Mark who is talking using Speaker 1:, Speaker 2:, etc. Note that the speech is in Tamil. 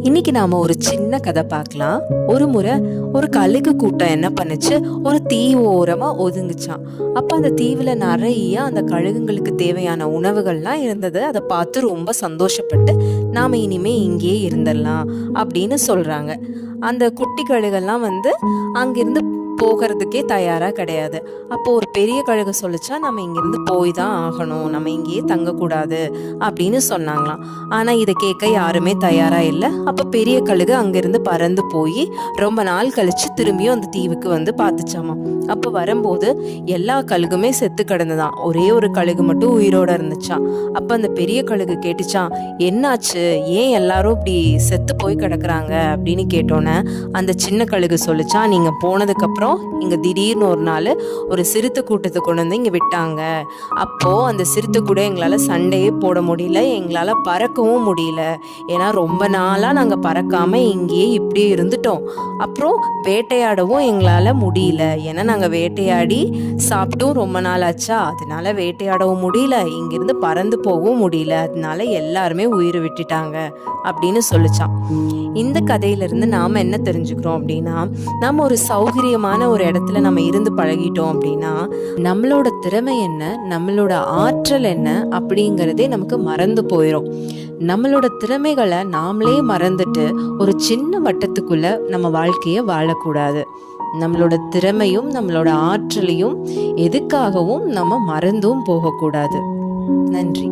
Speaker 1: இன்னைக்கு நாம ஒரு சின்ன கதை பார்க்கலாம். ஒரு முறை ஒரு கழுகு கூட்டம் என்ன பண்ணுச்சு, ஒரு தீவு ஓரமா ஒதுங்குச்சான். அப்ப அந்த தீவுல நிறைய அந்த கழுகுங்களுக்கு தேவையான உணவுகள்லாம் இருந்தது. அதை பார்த்து ரொம்ப சந்தோஷப்பட்டு நாம இனிமே இங்கேயே இருந்துடலாம் அப்படின்னு சொல்றாங்க. அந்த குட்டி கழுகெல்லாம் அங்கிருந்து போகிறதுக்கே தயாரா கிடையாது. அப்போ ஒரு பெரிய கழுகு சொல்லிச்சா, நம்ம இங்கிருந்து போய் தான் ஆகணும், நம்ம இங்கேயே தங்கக்கூடாது அப்படின்னு சொன்னாங்களாம். ஆனா இதை கேட்க யாருமே தயாரா இல்லை. அப்ப பெரிய கழுகு அங்கிருந்து பறந்து போய் ரொம்ப நாள் கழிச்சு திரும்பியும் அந்த தீவுக்கு பார்த்துச்சாமா. அப்ப வரும்போது எல்லா கழுகுமே செத்து கிடந்துதான், ஒரே ஒரு கழுகு மட்டும் உயிரோட இருந்துச்சான். அப்ப அந்த பெரிய கழுகு கேட்டுச்சான், என்னாச்சு, ஏன் எல்லாரும் இப்படி செத்து போய் கிடக்குறாங்க அப்படின்னு கேட்டோன்னே அந்த சின்ன கழுகு சொல்லிச்சான், நீங்க போனதுக்கு அப்புறம் இங்க திடீர்னு ஒரு நாள் ஒரு சிறுத்தை கூட்டத்தை கொண்டு வந்து இங்க விட்டாங்க. அப்போ அந்த சிறுத்தை கூட எங்களால சண்டையே போட முடியல, எங்களால பறக்கவும் முடியல. ஏன்னா ரொம்ப நாளா நாங்க பறக்காம இங்கேயே இப்படியே இருந்துட்டோம். அப்புறம் வேட்டையாடவும் எங்களால முடியல, ஏன்னா நாங்க வேட்டையாடி சாப்பிட்டும் ரொம்ப நாள் ஆச்சா, அதனால வேட்டையாடவும் முடியல, இங்கிருந்து பறந்து போகவும் முடியல, அதனால எல்லாருமே உயிர் விட்டுட்டாங்க அப்படின்னு சொல்லிச்சான். இந்த கதையிலிருந்து நாம என்ன தெரிஞ்சுக்கிறோம் அப்படின்னா, நம்ம ஒரு சௌகரியமான ஒரு இடத்துல நம்ம இருந்து பழகிட்டோம் அப்படின்னா நம்மளோட திறமை என்ன, நம்மளோட ஆற்றல் என்ன அப்படிங்கிறதே நமக்கு மறந்து போயிடும். நம்மளோட திறமைகளை நாமளே மறந்துட்டு ஒரு சின்ன வட்டத்துக்குள்ள நம்ம வாழ்க்கைய வாழக்கூடாது. நம்மளோட திறமையும் நம்மளோட ஆற்றலையும் எதுக்காகவும் நம்ம மறந்தும் போகக்கூடாது. நன்றி.